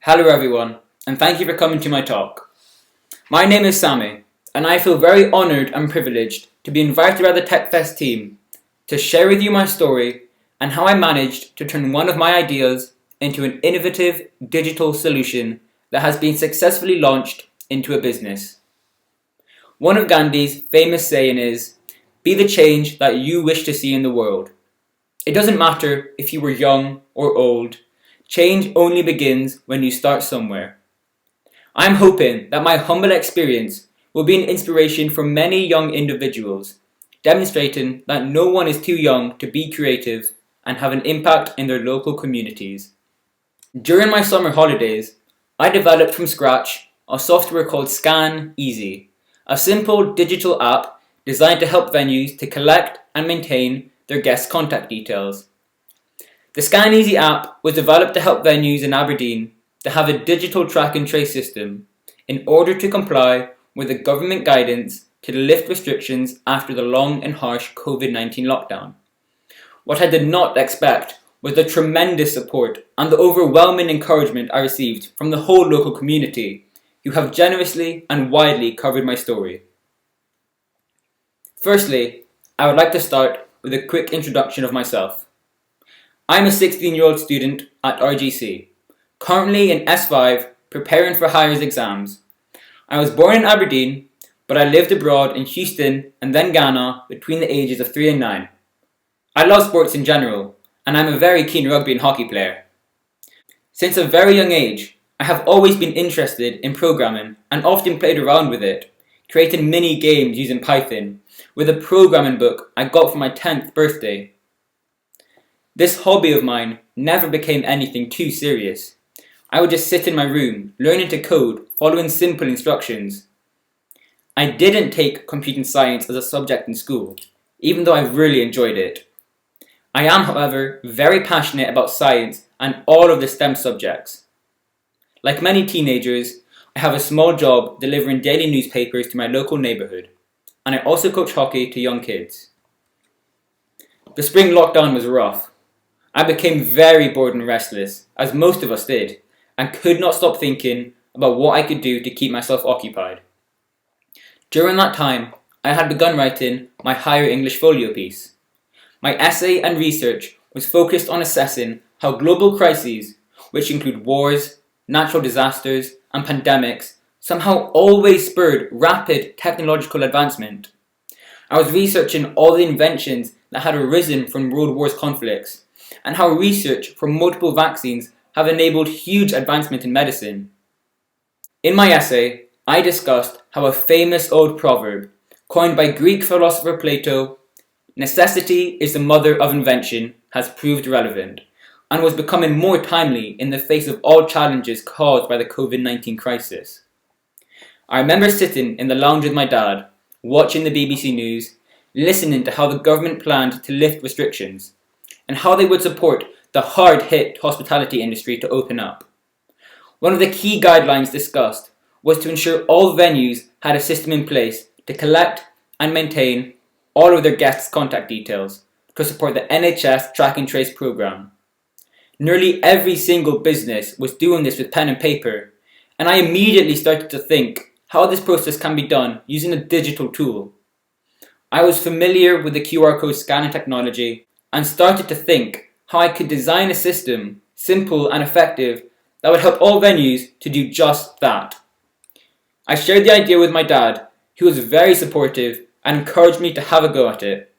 Hello everyone, and thank you for coming to my talk. My name is Sami, and I feel very honoured and privileged to be invited by the TECHFEST team to share with you my story and how I managed to turn one of my ideas into an innovative digital solution that has been successfully launched into a business. One of Gandhi's famous saying is, "Be the change that you wish to see in the world." It doesn't matter if you were young or old. Change only begins when you start somewhere. I'm hoping that my humble experience will be an inspiration for many young individuals, demonstrating that no one is too young to be creative and have an impact in their local communities. During my summer holidays, I developed from scratch a software called ScanEasy, a simple digital app designed to help venues to collect and maintain their guests' contact details. The ScanEasy app was developed to help venues in Aberdeen to have a digital track and trace system in order to comply with the government guidance to lift restrictions after the long and harsh COVID-19 lockdown. What I did not expect was the tremendous support and the overwhelming encouragement I received from the whole local community, who have generously and widely covered my story. Firstly, I would like to start with a quick introduction of myself. I'm a 16-year-old student at RGC, currently in S5 preparing for Hires exams. I was born in Aberdeen, but I lived abroad in Houston and then Ghana between the ages of 3 and 9. I love sports in general, and I'm a very keen rugby and hockey player. Since a very young age, I have always been interested in programming and often played around with it, creating mini games using Python, with a programming book I got for my 10th birthday. This hobby of mine never became anything too serious. I would just sit in my room, learning to code, following simple instructions. I didn't take computing science as a subject in school, even though I really enjoyed it. I am, however, very passionate about science and all of the STEM subjects. Like many teenagers, I have a small job delivering daily newspapers to my local neighbourhood, and I also coach hockey to young kids. The spring lockdown was rough. I became very bored and restless, as most of us did, and could not stop thinking about what I could do to keep myself occupied. During that time, I had begun writing my higher English folio piece. My essay and research was focused on assessing how global crises, which include wars, natural disasters, and pandemics, somehow always spurred rapid technological advancement. I was researching all the inventions that had arisen from World War's conflicts, and how research for multiple vaccines have enabled huge advancement in medicine. In my essay, I discussed how a famous old proverb, coined by Greek philosopher Plato, "Necessity is the mother of invention," has proved relevant, and was becoming more timely in the face of all challenges caused by the COVID-19 crisis. I remember sitting in the lounge with my dad, watching the BBC News, listening to how the government planned to lift restrictions, and how they would support the hard-hit hospitality industry to open up. One of the key guidelines discussed was to ensure all venues had a system in place to collect and maintain all of their guests' contact details to support the NHS track and trace program. Nearly every single business was doing this with pen and paper, and I immediately started to think how this process can be done using a digital tool. I was familiar with the QR code scanning technology and started to think how I could design a system, simple and effective, that would help all venues to do just that. I shared the idea with my dad, who was very supportive and encouraged me to have a go at it.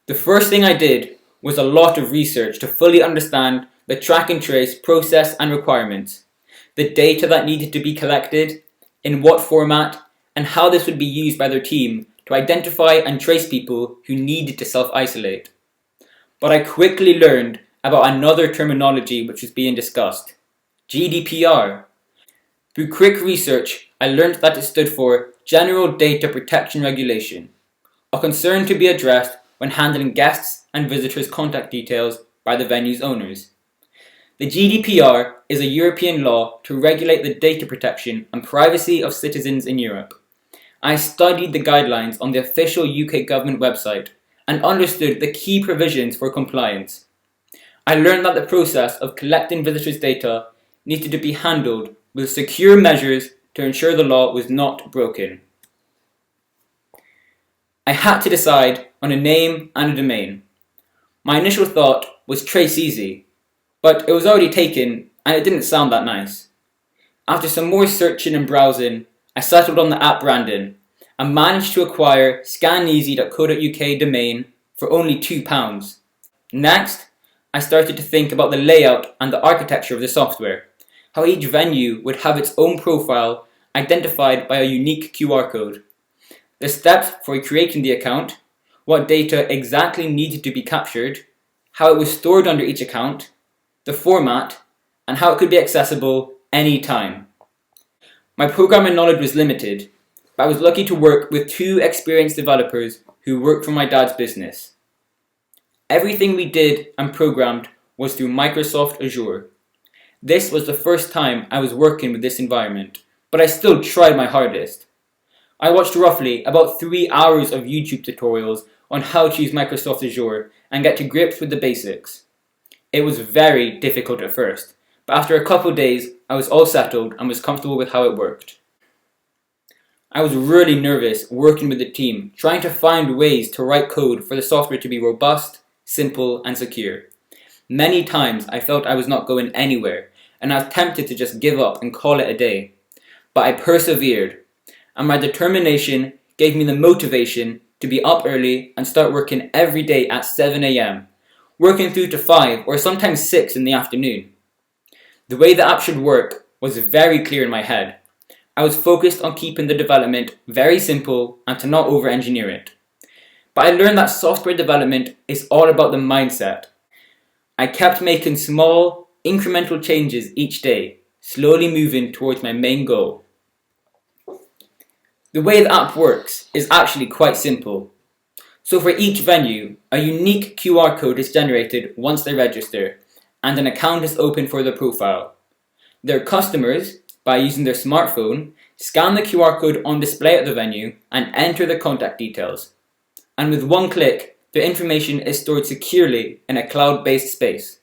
The first thing I did was a lot of research to fully understand the track and trace process and requirements, the data that needed to be collected, in what format, and how this would be used by their team to identify and trace people who needed to self-isolate. But I quickly learned about another terminology which was being discussed: GDPR. Through quick research, I learned that it stood for General Data Protection Regulation, a concern to be addressed when handling guests' and visitors' contact details by the venue's owners. The GDPR is a European law to regulate the data protection and privacy of citizens in Europe. I studied the guidelines on the official UK government website and understood the key provisions for compliance. I learned that the process of collecting visitors' data needed to be handled with secure measures to ensure the law was not broken. I had to decide on a name and a domain. My initial thought was TECHFEST, but it was already taken and it didn't sound that nice. After some more searching and browsing, I settled on the app branding and managed to acquire scaneasy.co.uk domain for only £2. Next, I started to think about the layout and the architecture of the software, how each venue would have its own profile identified by a unique QR code, the steps for creating the account, what data exactly needed to be captured, how it was stored under each account, the format, and how it could be accessible anytime. My programming knowledge was limited, but I was lucky to work with 2 experienced developers who worked for my dad's business. Everything we did and programmed was through Microsoft Azure. This was the first time I was working with this environment, but I still tried my hardest. I watched roughly about 3 hours of YouTube tutorials on how to use Microsoft Azure and get to grips with the basics. It was very difficult at first, but after a couple days I was all settled and was comfortable with how it worked. I was really nervous working with the team, trying to find ways to write code for the software to be robust, simple and secure. Many times I felt I was not going anywhere and I was tempted to just give up and call it a day. But I persevered, and my determination gave me the motivation to be up early and start working every day at 7 AM, working through to 5 or sometimes 6 in the afternoon. The way the app should work was very clear in my head. I was focused on keeping the development very simple and to not over-engineer it. But I learned that software development is all about the mindset. I kept making small, incremental changes each day, slowly moving towards my main goal. The way the app works is actually quite simple. So for each venue, a unique QR code is generated once they register, and an account is opened for their profile. Their customers, by using their smartphone, scan the QR code on display at the venue and enter their contact details. And with one click, their information is stored securely in a cloud-based space.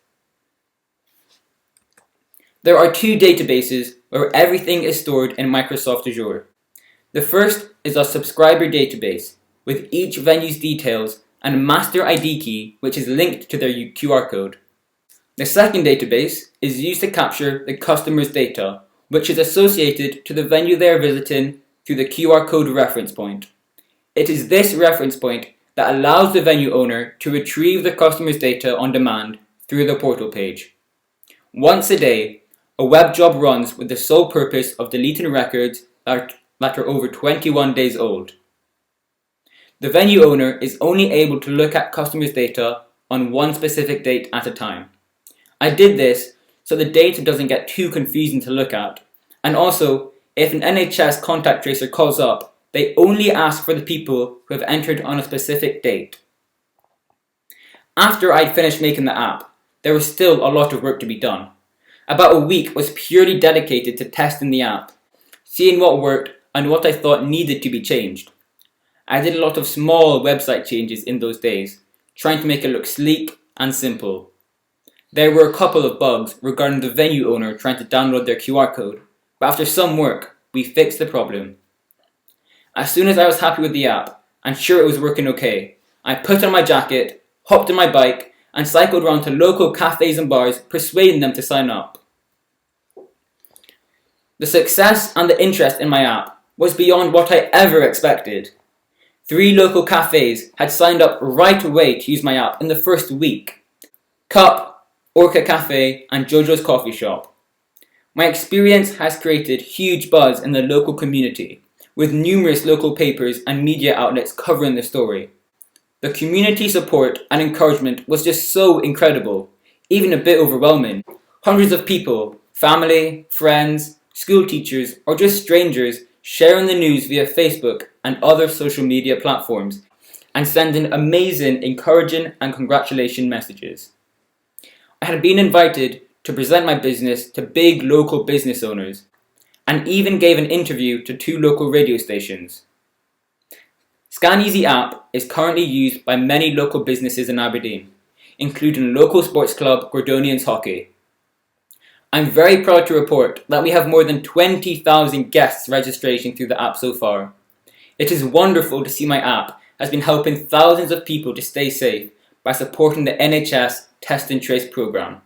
There are 2 databases where everything is stored in Microsoft Azure. The first is a subscriber database with each venue's details and a master ID key which is linked to their QR code. The second database is used to capture the customer's data, which is associated to the venue they are visiting through the QR code reference point. It is this reference point that allows the venue owner to retrieve the customer's data on demand through the portal page. Once a day, a web job runs with the sole purpose of deleting records that are over 21 days old. The venue owner is only able to look at customers' data on one specific date at a time. I did this so the data doesn't get too confusing to look at, and also if an NHS contact tracer calls up, they only ask for the people who have entered on a specific date. After I'd finished making the app, there was still a lot of work to be done. About a week was purely dedicated to testing the app, seeing what worked and what I thought needed to be changed. I did a lot of small website changes in those days, trying to make it look sleek and simple. There were a couple of bugs regarding the venue owner trying to download their QR code, but after some work, we fixed the problem. As soon as I was happy with the app and sure it was working okay, I put on my jacket, hopped on my bike, and cycled around to local cafes and bars, persuading them to sign up. The success and the interest in my app was beyond what I ever expected. 3 local cafes had signed up right away to use my app in the first week. Cup, Orca Cafe, and Jojo's Coffee Shop. My experience has created huge buzz in the local community, with numerous local papers and media outlets covering the story. The community support and encouragement was just so incredible, even a bit overwhelming. Hundreds of people, family, friends, school teachers, or just strangers sharing the news via Facebook and other social media platforms, and sending amazing, encouraging and congratulation messages. I had been invited to present my business to big local business owners, and even gave an interview to 2 local radio stations. ScanEasy app is currently used by many local businesses in Aberdeen. including local sports club Gordonians Hockey. I'm very proud to report that we have more than 20,000 guests registration through the app so far. It is wonderful to see my app has been helping thousands of people to stay safe by supporting the NHS Test and Trace programme.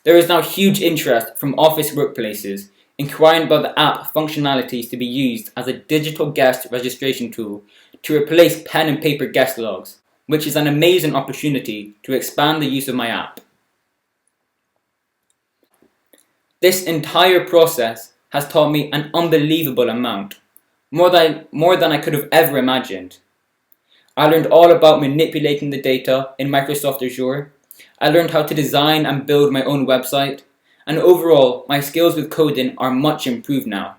There is now huge interest from office workplaces inquiring about the app functionalities to be used as a digital guest registration tool to replace pen and paper guest logs, which is an amazing opportunity to expand the use of my app. This entire process has taught me an unbelievable amount, more than I could have ever imagined. I learned all about manipulating the data in Microsoft Azure. I learned how to design and build my own website, and overall, my skills with coding are much improved now.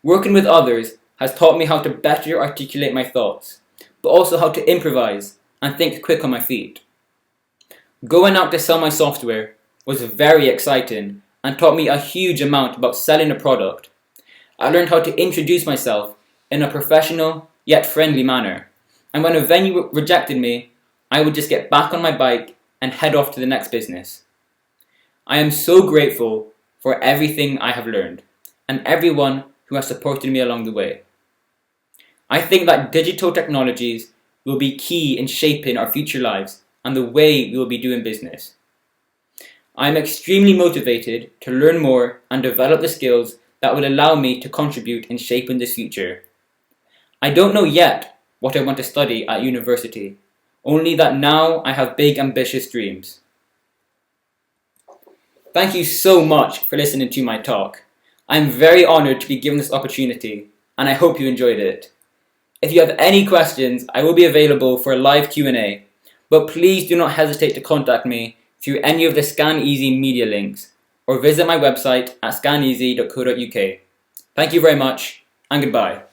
Working with others has taught me how to better articulate my thoughts, but also how to improvise and think quick on my feet. Going out to sell my software was very exciting and taught me a huge amount about selling a product. I learned how to introduce myself in a professional yet friendly manner, and when a venue rejected me, I would just get back on my bike and head off to the next business. I am so grateful for everything I have learned and everyone who has supported me along the way. I think that digital technologies will be key in shaping our future lives and the way we will be doing business. I am extremely motivated to learn more and develop the skills that will allow me to contribute in shaping this future. I don't know yet what I want to study at university, only that now I have big ambitious dreams. Thank you so much for listening to my talk. I am very honoured to be given this opportunity, and I hope you enjoyed it. If you have any questions, I will be available for a live Q&A, but please do not hesitate to contact me through any of the ScanEasy media links, or visit my website at scaneasy.co.uk. Thank you very much, and goodbye.